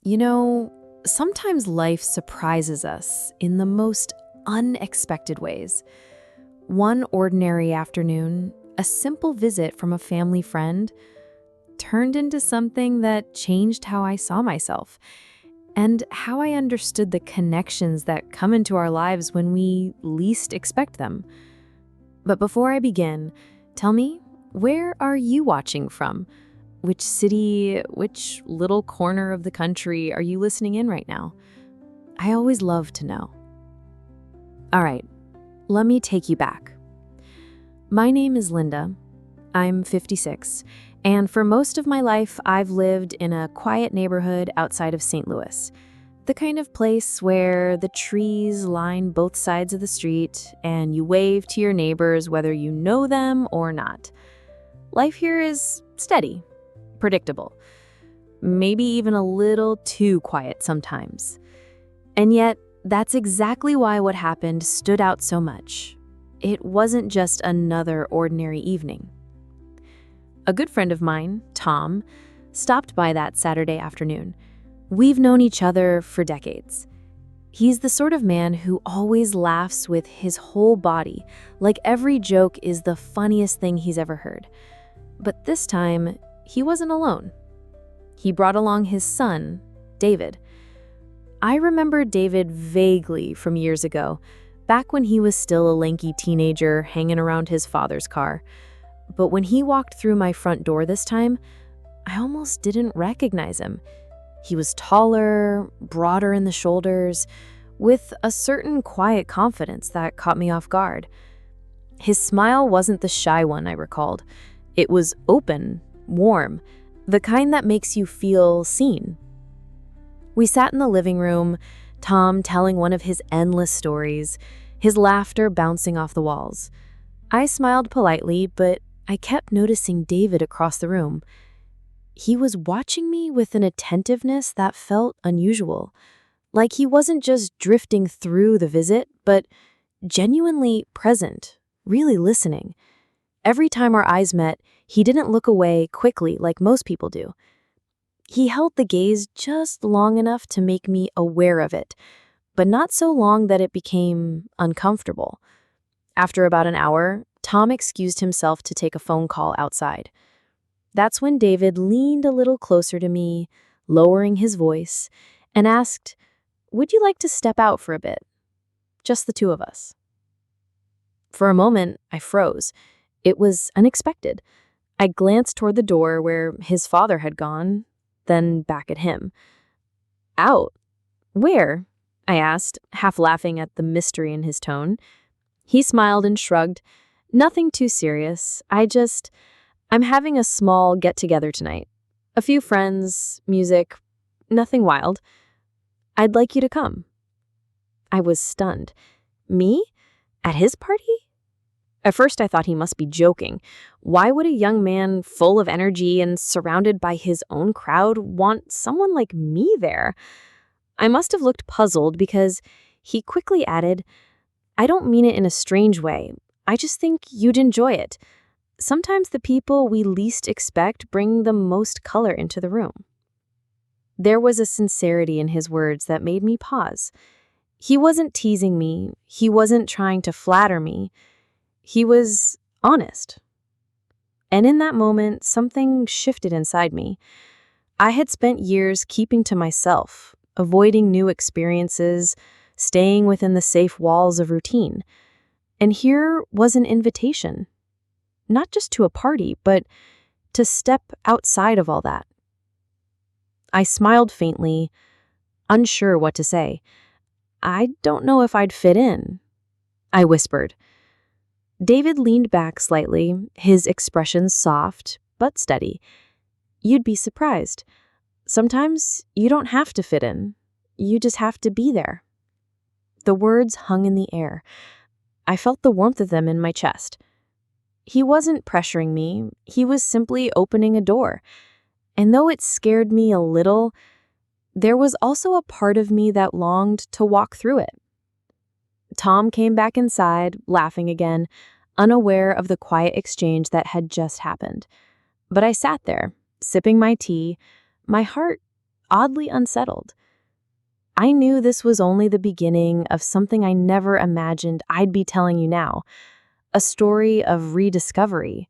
You know, sometimes life surprises us in the most unexpected ways. One ordinary afternoon, a simple visit from a family friend turned into something that changed how I saw myself and how I understood the connections that come into our lives when we least expect them. But before I begin, tell me, where are you watching from? Which city, which little corner of the country are you listening in right now? I always love to know. All right, let me take you back. My name is Linda. I'm 56, and for most of my life, I've lived in a quiet neighborhood outside of St. Louis, the kind of place where the trees line both sides of the street and you wave to your neighbors whether you know them or not. Life here is steady, predictable, maybe even a little too quiet sometimes. And yet, that's exactly why what happened stood out so much. It wasn't just another ordinary evening. A good friend of mine, Tom, stopped by that Saturday afternoon. We've known each other for decades. He's the sort of man who always laughs with his whole body, like every joke is the funniest thing he's ever heard. But this time, he wasn't alone. He brought along his son, David. I remember David vaguely from years ago, back when he was still a lanky teenager hanging around his father's car. But when he walked through my front door this time, I almost didn't recognize him. He was taller, broader in the shoulders, with a certain quiet confidence that caught me off guard. His smile wasn't the shy one I recalled. It was open, warm, the kind that makes you feel seen. We sat in the living room, Tom telling one of his endless stories, his laughter bouncing off the walls. I smiled politely, but I kept noticing David across the room. He was watching me with an attentiveness that felt unusual, like he wasn't just drifting through the visit, but genuinely present, really listening. Every time our eyes met, he didn't look away quickly like most people do. He held the gaze just long enough to make me aware of it, but not so long that it became uncomfortable. After about an hour, Tom excused himself to take a phone call outside. That's when David leaned a little closer to me, lowering his voice, and asked, "Would you like to step out for a bit? Just the two of us." For a moment, I froze. It was unexpected. I glanced toward the door where his father had gone, then back at him. "Out? Where?" I asked, half laughing at the mystery in his tone. He smiled and shrugged. "Nothing too serious. I'm having a small get-together tonight. A few friends, music, nothing wild. I'd like you to come." I was stunned. Me? At his party? At first I thought he must be joking. Why would a young man full of energy and surrounded by his own crowd want someone like me there? I must have looked puzzled because he quickly added, "I don't mean it in a strange way. I just think you'd enjoy it. Sometimes the people we least expect bring the most color into the room." There was a sincerity in his words that made me pause. He wasn't teasing me. He wasn't trying to flatter me. He was honest. And in that moment, something shifted inside me. I had spent years keeping to myself, avoiding new experiences, staying within the safe walls of routine. And here was an invitation. Not just to a party, but to step outside of all that. I smiled faintly, unsure what to say. "I don't know if I'd fit in," I whispered. David leaned back slightly, his expression soft but steady. "You'd be surprised. Sometimes you don't have to fit in. You just have to be there." The words hung in the air. I felt the warmth of them in my chest. He wasn't pressuring me. He was simply opening a door. And though it scared me a little, there was also a part of me that longed to walk through it. Tom came back inside, laughing again, unaware of the quiet exchange that had just happened. But I sat there, sipping my tea, my heart oddly unsettled. I knew this was only the beginning of something I never imagined I'd be telling you now. A story of rediscovery,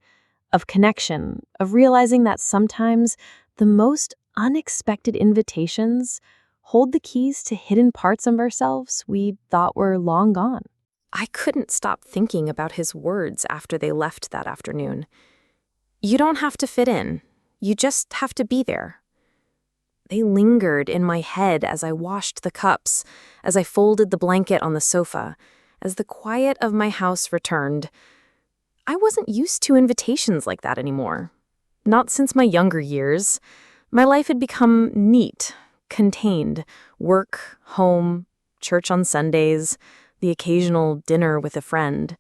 of connection, of realizing that sometimes the most unexpected invitations hold the keys to hidden parts of ourselves we thought were long gone. I couldn't stop thinking about his words after they left that afternoon. You don't have to fit in. You just have to be there. They lingered in my head as I washed the cups, as I folded the blanket on the sofa, as the quiet of my house returned. I wasn't used to invitations like that anymore. Not since my younger years. My life had become neat, contained. Work, home, church on Sundays, the occasional dinner with a friend.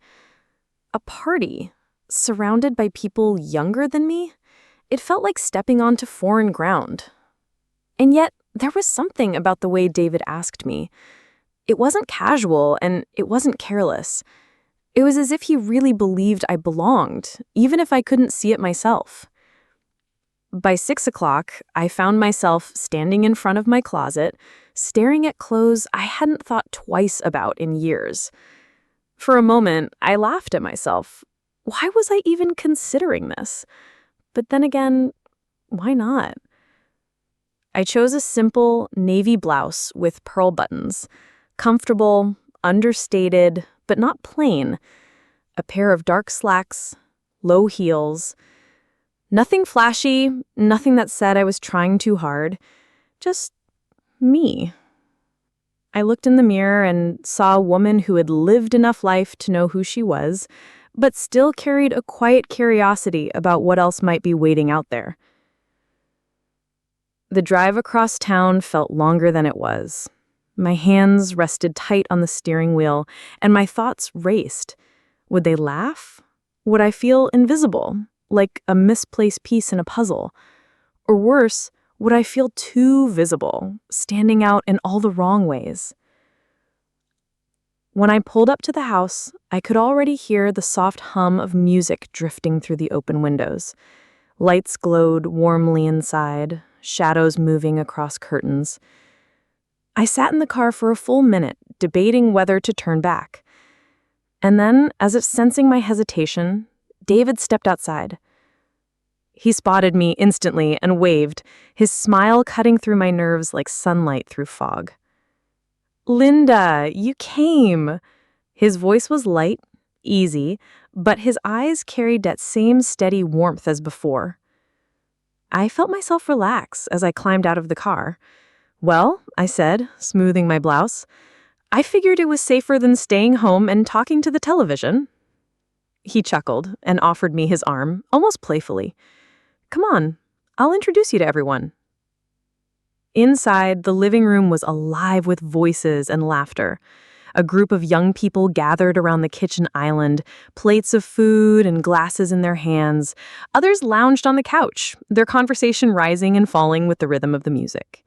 A party, surrounded by people younger than me, it felt like stepping onto foreign ground. And yet, there was something about the way David asked me. It wasn't casual and it wasn't careless. It was as if he really believed I belonged, even if I couldn't see it myself. By 6 o'clock, I found myself standing in front of my closet, staring at clothes I hadn't thought twice about in years. For a moment, I laughed at myself. Why was I even considering this? But then again, why not? I chose a simple navy blouse with pearl buttons, comfortable, understated, but not plain, a pair of dark slacks, low heels. Nothing flashy, nothing that said I was trying too hard, just me. I looked in the mirror and saw a woman who had lived enough life to know who she was, but still carried a quiet curiosity about what else might be waiting out there. The drive across town felt longer than it was. My hands rested tight on the steering wheel, and my thoughts raced. Would they laugh? Would I feel invisible, like a misplaced piece in a puzzle? Or worse, would I feel too visible, standing out in all the wrong ways? When I pulled up to the house, I could already hear the soft hum of music drifting through the open windows. Lights glowed warmly inside, shadows moving across curtains. I sat in the car for a full minute, debating whether to turn back. And then, as if sensing my hesitation, David stepped outside. He spotted me instantly and waved, his smile cutting through my nerves like sunlight through fog. "Linda, you came!" His voice was light, easy, but his eyes carried that same steady warmth as before. I felt myself relax as I climbed out of the car. "Well," I said, smoothing my blouse, "I figured it was safer than staying home and talking to the television." He chuckled and offered me his arm, almost playfully. "Come on, I'll introduce you to everyone." Inside, the living room was alive with voices and laughter. A group of young people gathered around the kitchen island, plates of food and glasses in their hands. Others lounged on the couch, their conversation rising and falling with the rhythm of the music.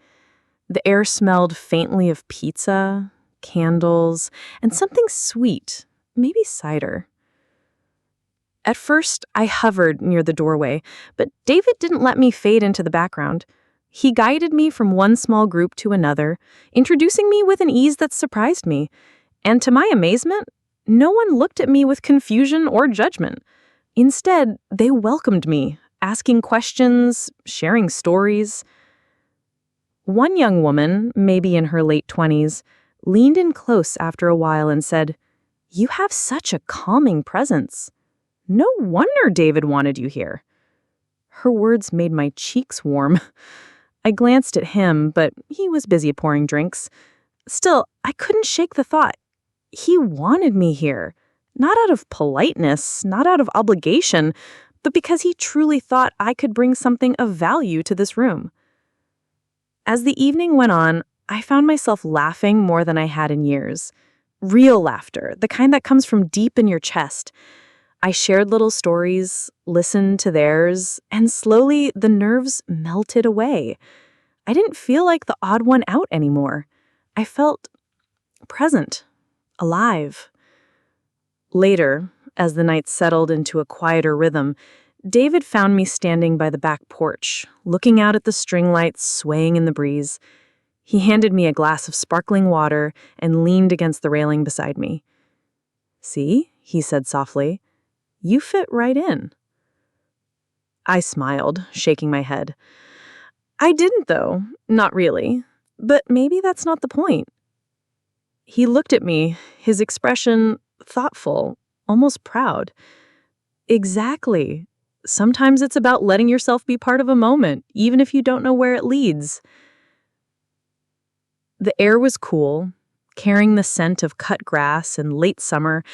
The air smelled faintly of pizza, candles, and something sweet, maybe cider. At first, I hovered near the doorway, but David didn't let me fade into the background. He guided me from one small group to another, introducing me with an ease that surprised me. And to my amazement, no one looked at me with confusion or judgment. Instead, they welcomed me, asking questions, sharing stories. One young woman, maybe in her late 20s, leaned in close after a while and said, "You have such a calming presence. No wonder David wanted you here." Her words made my cheeks warm. I glanced at him, but he was busy pouring drinks. Still, I couldn't shake the thought. He wanted me here, not out of politeness, not out of obligation, but because he truly thought I could bring something of value to this room. As the evening went on, I found myself laughing more than I had in years. Real laughter, the kind that comes from deep in your chest. I shared little stories, listened to theirs, and slowly the nerves melted away. I didn't feel like the odd one out anymore. I felt present, alive. Later, as the night settled into a quieter rhythm, David found me standing by the back porch, looking out at the string lights swaying in the breeze. He handed me a glass of sparkling water and leaned against the railing beside me. "See," he said softly, "you fit right in." I smiled, shaking my head. I didn't, though. Not really. But maybe that's not the point. He looked at me, his expression thoughtful, almost proud. Exactly. Sometimes it's about letting yourself be part of a moment, even if you don't know where it leads. The air was cool, carrying the scent of cut grass and late summer.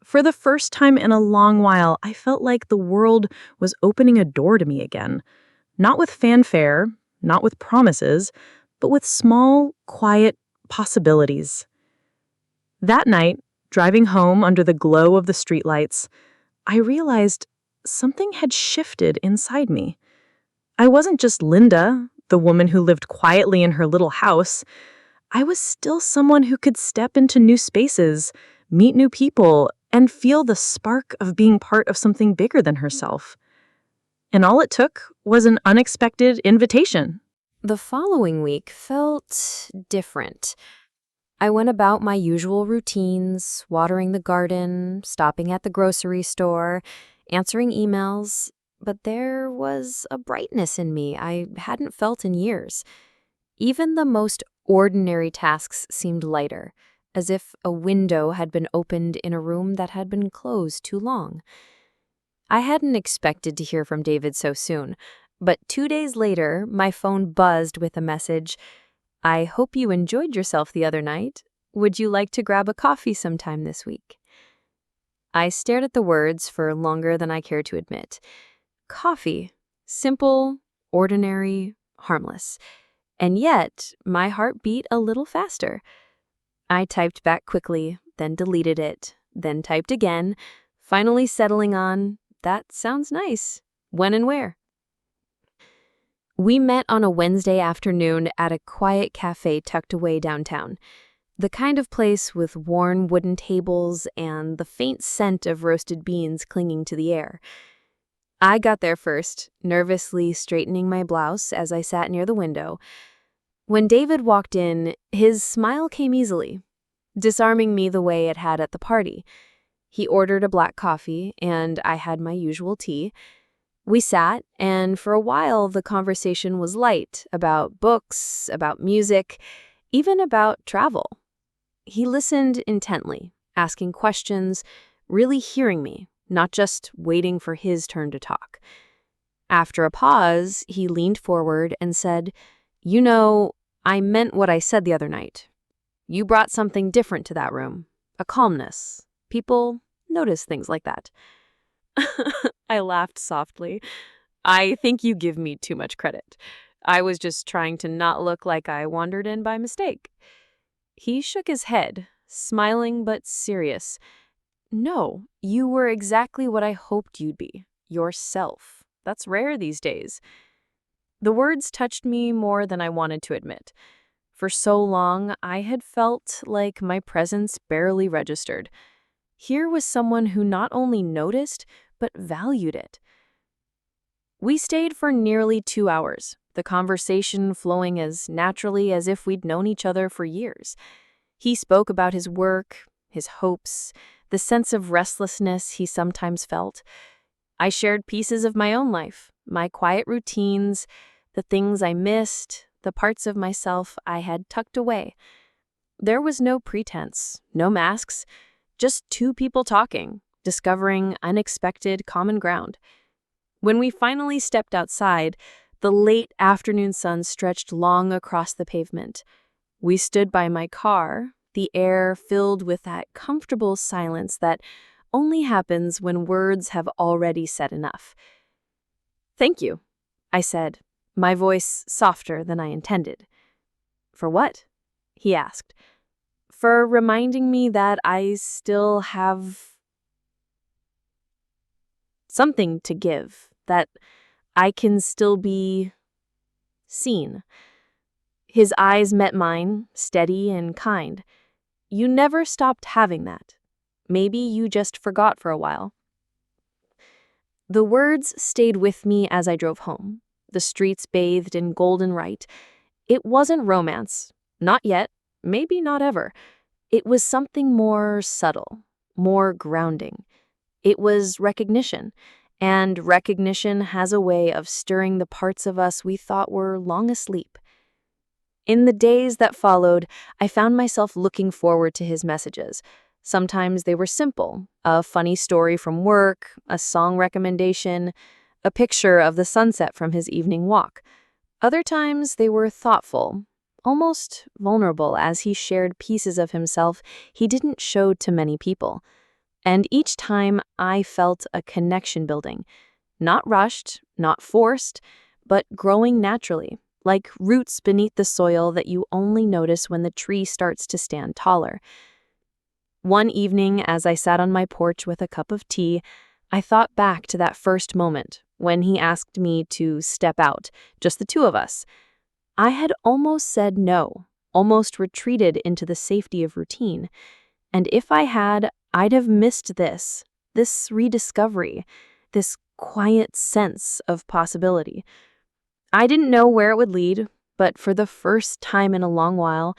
For the first time in a long while, I felt like the world was opening a door to me again. Not with fanfare, not with promises, but with small, quiet possibilities. That night, driving home under the glow of the streetlights, I realized something had shifted inside me. I wasn't just Linda, the woman who lived quietly in her little house. I was still someone who could step into new spaces, meet new people, and feel the spark of being part of something bigger than herself. And all it took was an unexpected invitation. The following week felt different. I went about my usual routines, watering the garden, stopping at the grocery store, answering emails, but there was a brightness in me I hadn't felt in years. Even the most ordinary tasks seemed lighter, as if a window had been opened in a room that had been closed too long. I hadn't expected to hear from David so soon, but 2 days later, my phone buzzed with a message. "I hope you enjoyed yourself the other night. Would you like to grab a coffee sometime this week?" I stared at the words for longer than I cared to admit. Coffee. Simple, ordinary, harmless. And yet, my heart beat a little faster. I typed back quickly, then deleted it, then typed again, finally settling on, "That sounds nice. When and where?" We met on a Wednesday afternoon at a quiet cafe tucked away downtown. The kind of place with worn wooden tables and the faint scent of roasted beans clinging to the air. I got there first, nervously straightening my blouse as I sat near the window. When David walked in, his smile came easily, disarming me the way it had at the party. He ordered a black coffee, and I had my usual tea. We sat, and for a while the conversation was light, about books, about music, even about travel. He listened intently, asking questions, really hearing me, not just waiting for his turn to talk. After a pause, he leaned forward and said, "You know, I meant what I said the other night. You brought something different to that room, a calmness. People notice things like that." I laughed softly. "I think you give me too much credit. I was just trying to not look like I wandered in by mistake." He shook his head, smiling but serious. "No, you were exactly what I hoped you'd be. Yourself. That's rare these days." The words touched me more than I wanted to admit. For so long, I had felt like my presence barely registered. Here was someone who not only noticed, but valued it. We stayed for nearly 2 hours, the conversation flowing as naturally as if we'd known each other for years. He spoke about his work, his hopes, the sense of restlessness he sometimes felt. I shared pieces of my own life, my quiet routines, the things I missed, the parts of myself I had tucked away. There was no pretense, no masks, just two people talking, discovering unexpected common ground. When we finally stepped outside, the late afternoon sun stretched long across the pavement. We stood by my car, the air filled with that comfortable silence that only happens when words have already said enough. "Thank you," I said, my voice softer than I intended. "For what?" he asked. "For reminding me that I still have something to give, that I can still be seen." His eyes met mine, steady and kind. "You never stopped having that. Maybe you just forgot for a while." The words stayed with me as I drove home, the streets bathed in golden light. It wasn't romance. Not yet. Maybe not ever. It was something more subtle, more grounding. It was recognition. And recognition has a way of stirring the parts of us we thought were long asleep. In the days that followed, I found myself looking forward to his messages. Sometimes they were simple, a funny story from work, a song recommendation, a picture of the sunset from his evening walk. Other times they were thoughtful, almost vulnerable as he shared pieces of himself he didn't show to many people. And each time I felt a connection building, not rushed, not forced, but growing naturally, like roots beneath the soil that you only notice when the tree starts to stand taller. One evening, as I sat on my porch with a cup of tea, I thought back to that first moment when he asked me to step out, just the two of us. I had almost said no, almost retreated into the safety of routine. And if I had, I'd have missed this rediscovery, this quiet sense of possibility. I didn't know where it would lead, but for the first time in a long while,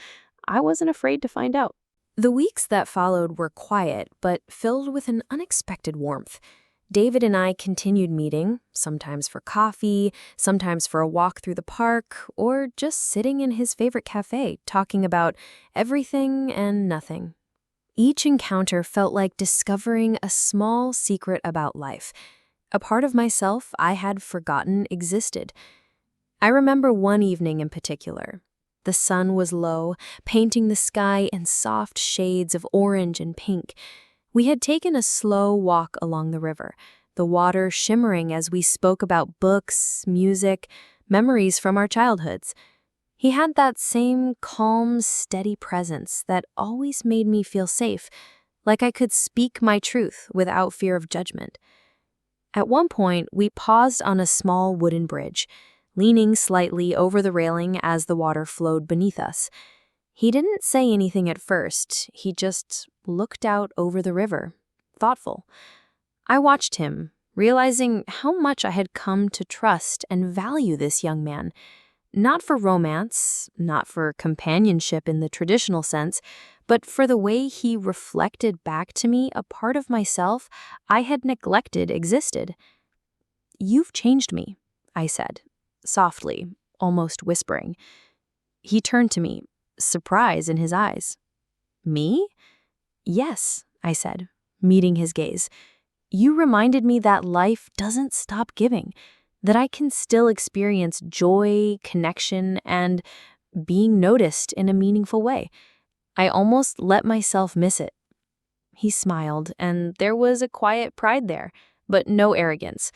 I wasn't afraid to find out. The weeks that followed were quiet, but filled with an unexpected warmth. David and I continued meeting, sometimes for coffee, sometimes for a walk through the park, or just sitting in his favorite cafe, talking about everything and nothing. Each encounter felt like discovering a small secret about life, a part of myself I had forgotten existed. I remember one evening in particular. The sun was low, painting the sky in soft shades of orange and pink. We had taken a slow walk along the river, the water shimmering as we spoke about books, music, memories from our childhoods. He had that same calm, steady presence that always made me feel safe, like I could speak my truth without fear of judgment. At one point, we paused on a small wooden bridge, leaning slightly over the railing as the water flowed beneath us. He didn't say anything at first, he just looked out over the river, thoughtful. I watched him, realizing how much I had come to trust and value this young man. Not for romance, not for companionship in the traditional sense, but for the way he reflected back to me a part of myself I had neglected existed. "You've changed me," I said, softly, almost whispering. He turned to me, surprise in his eyes. "Me?" "Yes," I said, meeting his gaze. "You reminded me that life doesn't stop giving, that I can still experience joy, connection, and being noticed in a meaningful way. I almost let myself miss it." He smiled, and there was a quiet pride there, but no arrogance.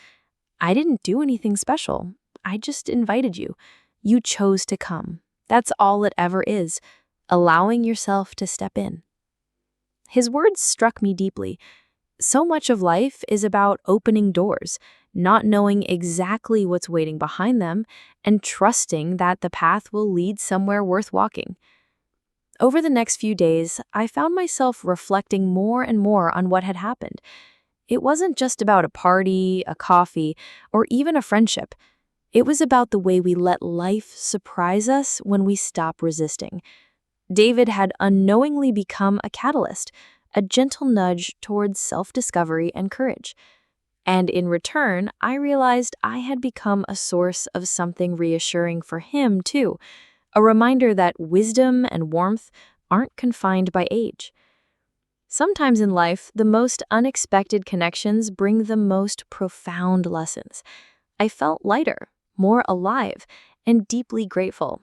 "I didn't do anything special. I just invited you. You chose to come. That's all it ever is, allowing yourself to step in." His words struck me deeply. So much of life is about opening doors, not knowing exactly what's waiting behind them, and trusting that the path will lead somewhere worth walking. Over the next few days, I found myself reflecting more and more on what had happened. It wasn't just about a party, a coffee, or even a friendship. It was about the way we let life surprise us when we stop resisting. David had unknowingly become a catalyst, a gentle nudge towards self-discovery and courage. And in return, I realized I had become a source of something reassuring for him, too, a reminder that wisdom and warmth aren't confined by age. Sometimes in life, the most unexpected connections bring the most profound lessons. I felt lighter, more alive, and deeply grateful.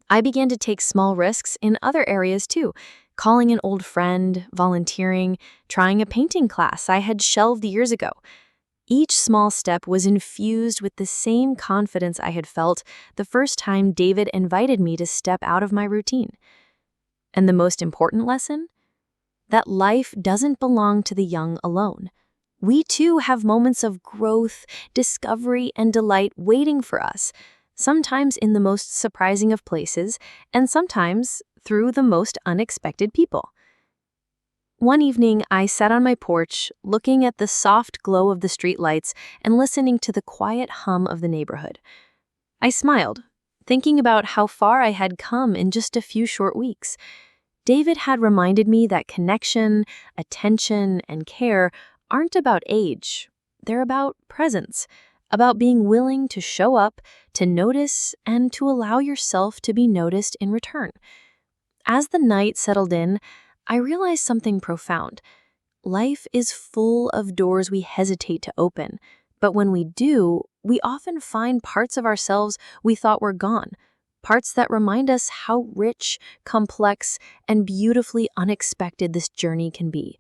I began to take small risks in other areas too, calling an old friend, volunteering, trying a painting class I had shelved years ago. Each small step was infused with the same confidence I had felt the first time David invited me to step out of my routine. And the most important lesson? That life doesn't belong to the young alone. We too have moments of growth, discovery, and delight waiting for us, sometimes in the most surprising of places, and sometimes through the most unexpected people. One evening, I sat on my porch, looking at the soft glow of the streetlights and listening to the quiet hum of the neighborhood. I smiled, thinking about how far I had come in just a few short weeks. David had reminded me that connection, attention, and care aren't about age. They're about presence, about being willing to show up, to notice, and to allow yourself to be noticed in return. As the night settled in, I realized something profound. Life is full of doors we hesitate to open, but when we do, we often find parts of ourselves we thought were gone, parts that remind us how rich, complex, and beautifully unexpected this journey can be.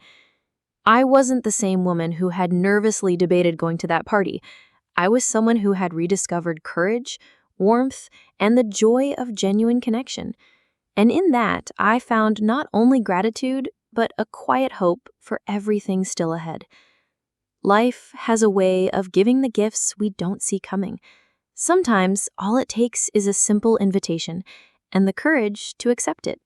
I wasn't the same woman who had nervously debated going to that party. I was someone who had rediscovered courage, warmth, and the joy of genuine connection. And in that, I found not only gratitude, but a quiet hope for everything still ahead. Life has a way of giving the gifts we don't see coming. Sometimes all it takes is a simple invitation and the courage to accept it.